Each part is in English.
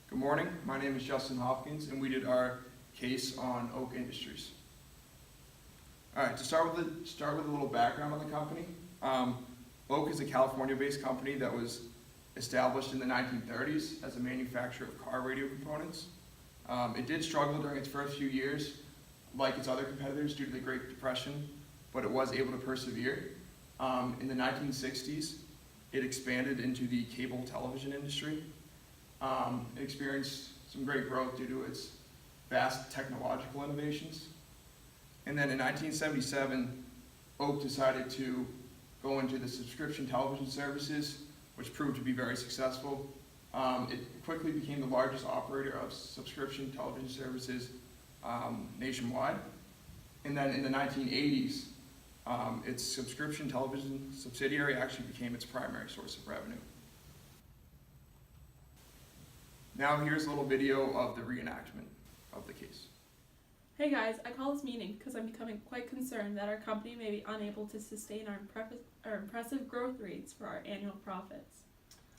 Good morning, my name is Justin Hopkins, and we did our case on Oak Industries. All right, to start with a little background on the company. Oak is a California-based company that was established in the 1930s as a manufacturer of car radio components. It did struggle during its first few years, like its other competitors, due to the Great Depression, but it was able to persevere. In the 1960s, it expanded into the cable television industry. It experienced some great growth due to its vast technological innovations. And then in 1977, Oak decided to go into the subscription television services, which proved to be very successful. It quickly became the largest operator of subscription television services nationwide. And then in the 1980s, its subscription television subsidiary actually became its primary source of revenue. Now here's a little video of the reenactment of the case. Hey guys, I call this meeting because I'm becoming quite concerned that our company may be unable to sustain our impressive growth rates for our annual profits.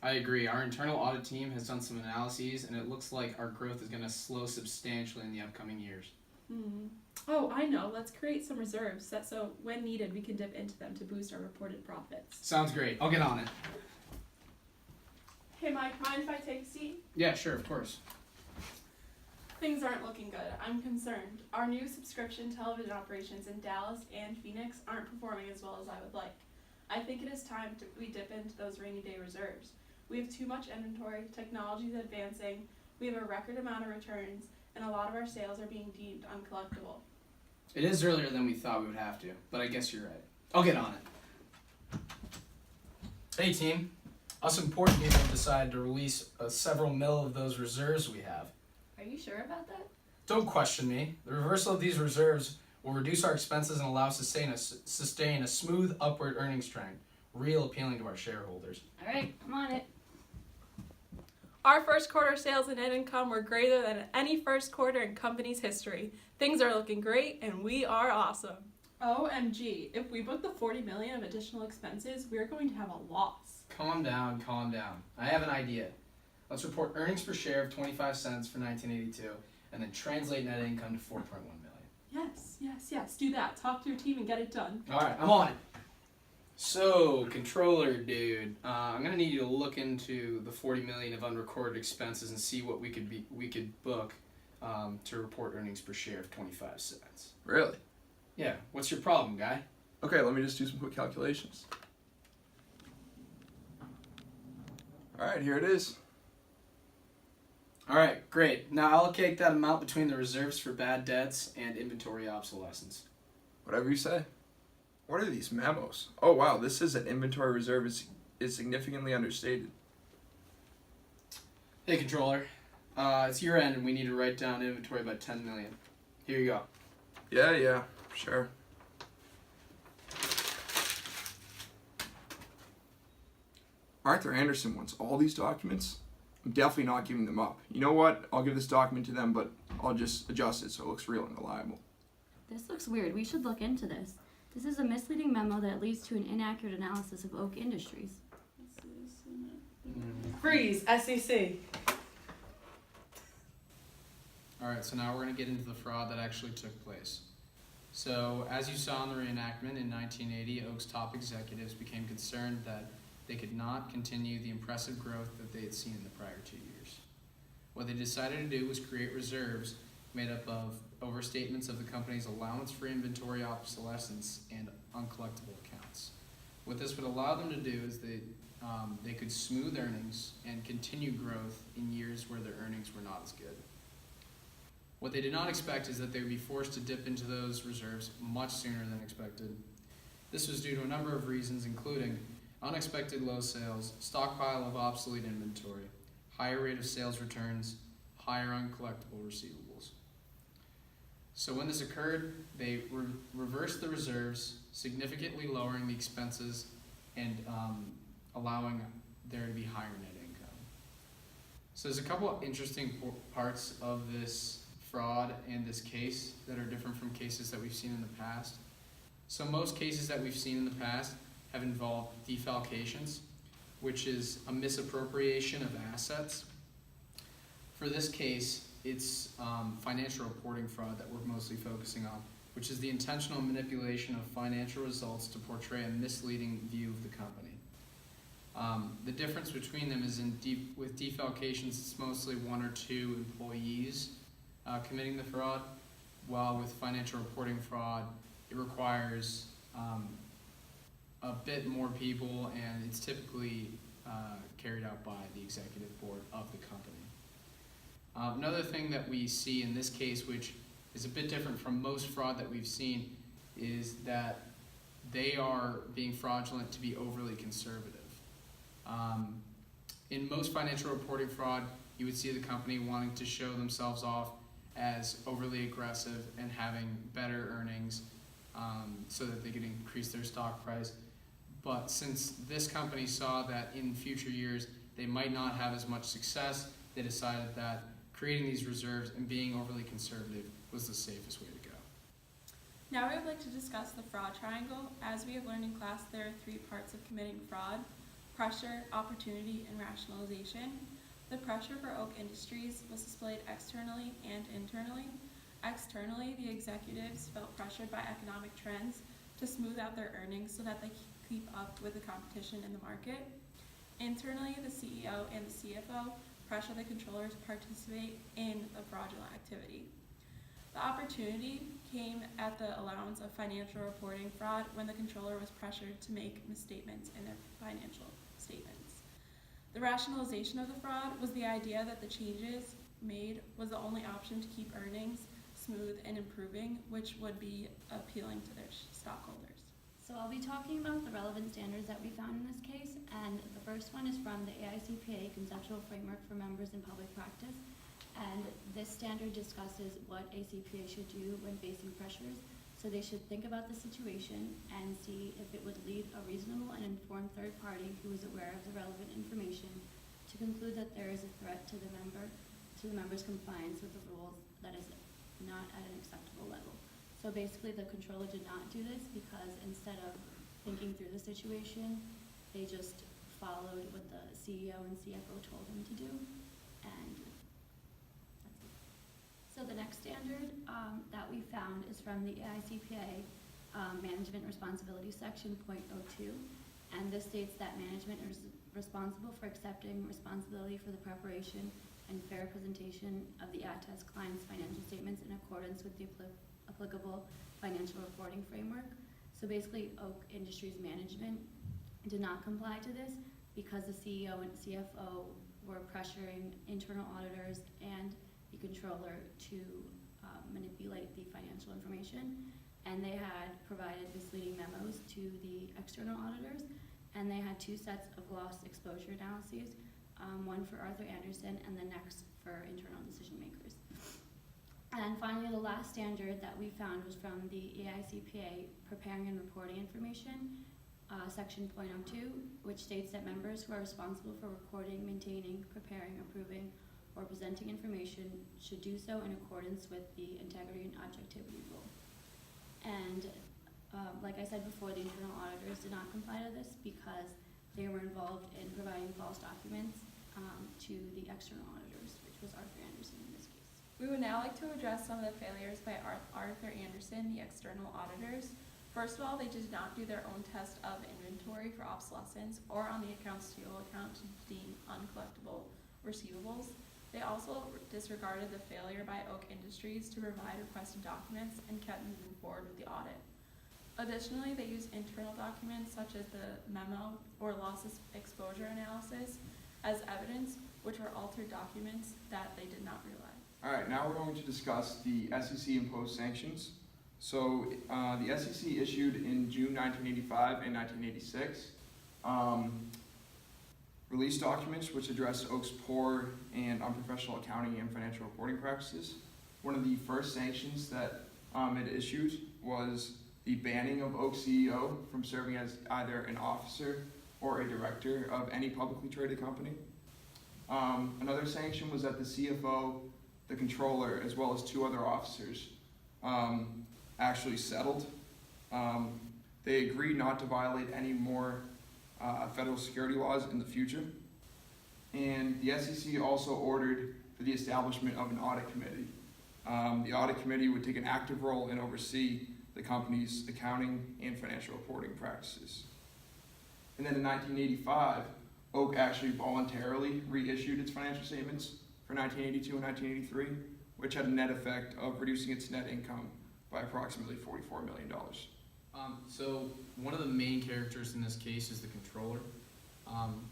I agree. Our internal audit team has done some analyses, and it looks like our growth is going to slow substantially in the upcoming years. Oh, I know. Let's create some reserves so when needed we can dip into them to boost our reported profits. Sounds great. I'll get on it. Hey Mike, mind if I take a seat? Yeah, sure, of course. Things aren't looking good. I'm concerned. Our new subscription television operations in Dallas and Phoenix aren't performing as well as I would like. I think it is time we dip into those rainy day reserves. We have too much inventory, technology is advancing, we have a record amount of returns, and a lot of our sales are being deemed uncollectible. It is earlier than we thought we would have to, but I guess you're right. I'll get on it. Hey team, us important people decided to release several mil of those reserves we have. Are you sure about that? Don't question me. The reversal of these reserves will reduce our expenses and allow us to sustain a smooth upward earnings trend, real appealing to our shareholders. All right, I'm on it. Our first quarter sales and net income were greater than any first quarter in company's history. Things are looking great and we are awesome. OMG, if we book the $40 million of additional expenses, we're going to have a loss. Calm down, calm down. I have an idea. Let's report earnings per share of 25 cents for 1982, and then translate net income to 4.1 million. Yes, do that. Talk to your team and get it done. All right, I'm on it. So, controller dude, I'm gonna need you to look into the 40 million of unrecorded expenses and see what we could book to report earnings per share of 25 cents. Really? Yeah, what's your problem, guy? Okay, let me just do some quick calculations. All right, here it is. All right, great. Now allocate that amount between the reserves for bad debts and inventory obsolescence. Whatever you say. What are these memos? Oh wow, this says that inventory reserve is significantly understated. Hey, controller. It's year end and we need to write down inventory by 10 million. Here you go. Yeah, sure. Arthur Anderson wants all these documents. I'm definitely not giving them up. You know what? I'll give this document to them, but I'll just adjust it so it looks real and reliable. This looks weird. We should look into this. This is a misleading memo that leads to an inaccurate analysis of Oak Industries. Freeze, SEC. All right, so now we're going to get into the fraud that actually took place. So, as you saw in the reenactment in 1980, Oak's top executives became concerned that they could not continue the impressive growth that they had seen in the prior 2 years. What they decided to do was create reserves made up of overstatements of the company's allowance for inventory obsolescence and uncollectible accounts. What this would allow them to do is they could smooth earnings and continue growth in years where their earnings were not as good. What they did not expect is that they would be forced to dip into those reserves much sooner than expected. This was due to a number of reasons, including unexpected low sales, stockpile of obsolete inventory, higher rate of sales returns, higher uncollectible receivables. So when this occurred, they reversed the reserves, significantly lowering the expenses and allowing there to be higher net income. So there's a couple of interesting parts of this fraud and this case that are different from cases that we've seen in the past. So most cases that we've seen in the past have involved defalcations, which is a misappropriation of assets. For this case, it's financial reporting fraud that we're mostly focusing on, which is the intentional manipulation of financial results to portray a misleading view of the company. The difference between them is with defalcations, it's mostly 1 or 2 employees committing the fraud, while with financial reporting fraud, it requires a bit more people, and it's typically carried out by the executive board of the company. Another thing that we see in this case, which is a bit different from most fraud that we've seen, is that they are being fraudulent to be overly conservative. In most financial reporting fraud, you would see the company wanting to show themselves off as overly aggressive and having better earnings so that they could increase their stock price. But since this company saw that in future years they might not have as much success, they decided that creating these reserves and being overly conservative was the safest way to go. Now I would like to discuss the fraud triangle. As we have learned in class, there are 3 parts of committing fraud: pressure, opportunity, and rationalization. The pressure for Oak Industries was displayed externally and internally. Externally, the executives felt pressured by economic trends to smooth out their earnings so that they keep up with the competition in the market. Internally, the CEO and the CFO pressure the controller to participate in the fraudulent activity. The opportunity came at the allowance of financial reporting fraud when the controller was pressured to make misstatements in their financial statements. The rationalization of the fraud was the idea that the changes made was the only option to keep earnings smooth and improving, which would be appealing to their stockholders. So I'll be talking about the relevant standards that we found in this case, and the first one is from the AICPA Conceptual Framework for Members in Public Practice, and this standard discusses what a CPA should do when facing pressures. So they should think about the situation and see if it would lead a reasonable and informed third party who is aware of the relevant information to conclude that there is a threat to the member's compliance with the rules that is not at an acceptable level. So basically the controller did not do this because instead of thinking through the situation, they just followed what the CEO and CFO told them to do, and that's it. So the next standard that we found is from the AICPA Management Responsibility Section .02, and this states that management is responsible for accepting responsibility for the preparation and fair presentation of the ATES client's financial statements in accordance with the applicable financial reporting framework. So basically, Oak Industries management did not comply to this because the CEO and CFO were pressuring internal auditors and the controller to manipulate the financial information, and they had provided misleading memos to the external auditors, and they had 2 sets of loss exposure analyses, one for Arthur Andersen and the next for internal decision makers. And finally, the last standard that we found was from the AICPA Preparing and Reporting Information, Section .02, which states that members who are responsible for recording, maintaining, preparing, approving, or presenting information should do so in accordance with the integrity and objectivity rule. And like I said before, the internal auditors did not comply to this because they were involved in providing false documents to the external auditors, which was Arthur Andersen in this case. We would now like to address some of the failures by Arthur Andersen, the external auditors. First of all, they did not do their own test of inventory for obsolescence or on the accounts receivable account to deem uncollectible receivables. They also disregarded the failure by Oak Industries to provide requested documents and kept moving forward with the audit. Additionally, they used internal documents such as the memo or loss exposure analysis as evidence, which were altered documents that they did not realize. All right, now we're going to discuss the SEC imposed sanctions. So the SEC issued in June 1985 and 1986 release documents which address Oak's poor and unprofessional accounting and financial reporting practices. One of the first sanctions that it issued was the banning of Oak's CEO from serving as either an officer or a director of any publicly traded company. Another sanction was that the CFO, the controller, as well as 2 other officers actually settled. They agreed not to violate any more federal security laws in the future. And the SEC also ordered for the establishment of an audit committee. The audit committee would take an active role and oversee the company's accounting and financial reporting practices. And then in 1985, Oak actually voluntarily reissued its financial statements for 1982 and 1983, which had a net effect of reducing its net income by approximately $44 million. So one of the main characters in this case is the controller.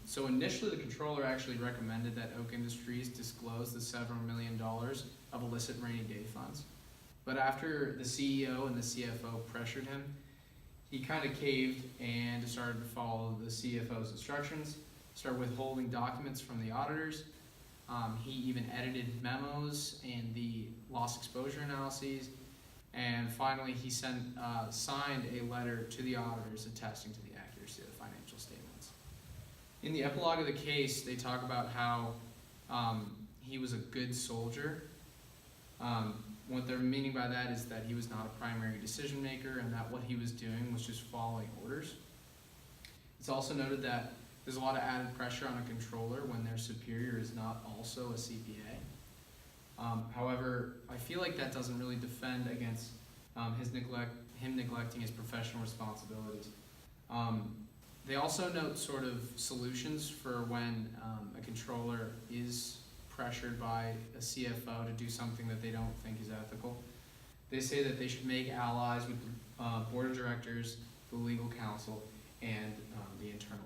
So initially the controller actually recommended that Oak Industries disclose the several $1 million of illicit rainy day funds. But after the CEO and the CFO pressured him, he kind of caved and started to follow the CFO's instructions, started withholding documents from the auditors. He even edited memos and the loss exposure analyses. And finally, he signed a letter to the auditors attesting to the accuracy of the financial statements. In the epilogue of the case, they talk about how he was a good soldier. What they're meaning by that is that he was not a primary decision maker and that what he was doing was just following orders. It's also noted that there's a lot of added pressure on a controller when their superior is not also a CPA. However, I feel like that doesn't really defend against him neglecting his professional responsibilities. They also note sort of solutions for when a controller is pressured by a CFO to do something that they don't think is ethical. They say that they should make allies with the board of directors, the legal counsel, and the internal